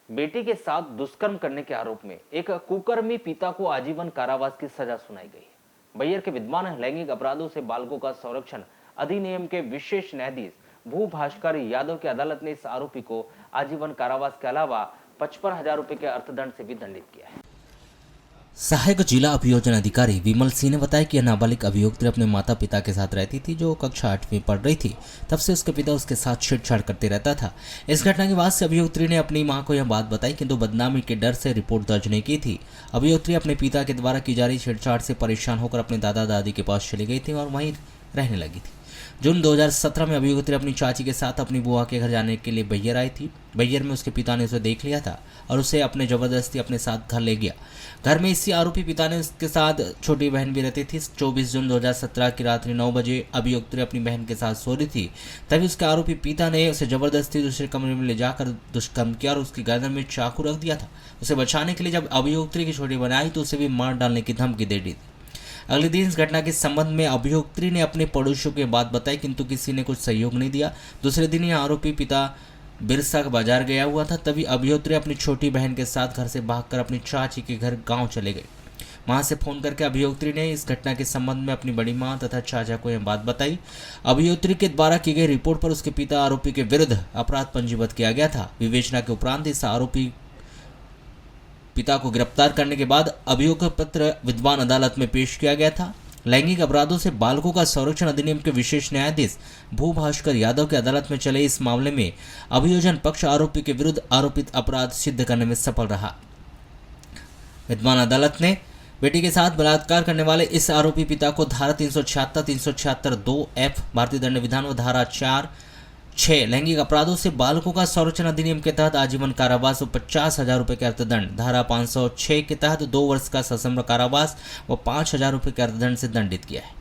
बेटी के साथ दुष्कर्म करने के आरोप में एक कुकर्मी पिता को आजीवन कारावास की सजा सुनाई गई है। बैयर के विद्यमान लैंगिक अपराधों से बालकों का संरक्षण अधिनियम के विशेष न्यायाधीश भू भास्कर यादव की अदालत ने इस आरोपी को आजीवन कारावास के अलावा 55,000 रुपए के अर्थदंड से भी दंडित किया है। सहायक जिला अभियोजन अधिकारी विमल सिंह ने बताया कि यह नाबालिग अभियुक्त अपने माता पिता के साथ रहती थी, जो कक्षा 8वीं पढ़ रही थी। तब से उसके पिता उसके साथ छेड़छाड़ करते रहता था। इस घटना के बाद से अभियुक्त्री ने अपनी मां को यह बात बताई, किंतु बदनामी के डर से रिपोर्ट दर्ज नहीं की थी। अभियुक्त्री अपने पिता के द्वारा की जा रही छेड़छाड़ से परेशान होकर अपने दादा दादी के पास चली गई थी और वहीं रहने लगी थी। जून 2017 में अभियुक्त्री अपनी चाची के साथ अपनी बुआ के घर जाने के लिए बैयर आई थी। बैयर में उसके पिता ने उसे देख लिया था और उसे अपने जबरदस्ती अपने साथ घर ले गया। घर में इसी आरोपी पिता ने उसके साथ छोटी बहन भी रहती थी। 24 जून 2017 की रात्रि 9 बजे अभियुक्त्री अपनी बहन के साथ सो रही थी। तभी उसके आरोपी पिता ने उसे जबरदस्ती दूसरे कमरे में ले जाकर दुष्कर्म किया और उसकी गर्दन में चाकू रख दिया था। उसे बचाने के लिए जब अभियुक्त्री की छोटी बहन आई तो उसे भी मार डालने की धमकी दे दी थी। अगले दिन इस घटना के संबंध में अभियुक्त्री ने अपने पड़ोसियों की बात बताई, किंतु किसी ने कुछ सहयोग नहीं दिया। दूसरे दिन यह आरोपी पिता बिरसा बाजार गया हुआ था। तभी अभियुक्त्री अपनी छोटी बहन के साथ घर से भागकर अपनी चाची के घर गांव चले गए। वहां से फोन करके अभियुक्त्री ने इस घटना के संबंध में अपनी बड़ी मां तथा चाचा को यह बात बताई। अभियुक्त्री के द्वारा की गई रिपोर्ट पर उसके पिता आरोपी के विरुद्ध अपराध पंजीबद्ध किया गया था। विवेचना के उपरांत इस आरोपी पिता को गिरफ्तार करने के बाद अभियोग पत्र विद्यमान अदालत में पेश किया गया था। लैंगिक अपराधों से बालकों का संरक्षण अधिनियम के विशेष न्यायाधीश भू भास्कर यादव की अदालत में चले इस मामले में अभियोजन पक्ष आरोपी के विरुद्ध आरोपित अपराध सिद्ध करने में सफल रहा। विद्यमान अदालत ने बेटी के साथ बलात्कार करने वाले इस आरोपी पिता को धारा 376, 376 2F भारतीय दंड विधान व धारा 4(6) लैंगिक अपराधों से बालकों का संरक्षण अधिनियम के तहत आजीवन कारावास व 50,000 रुपए के अर्थदंड, धारा 506 के तहत 2 वर्ष का सश्रम कारावास व 5,000 रुपए के अर्थदंड से दंडित किया है।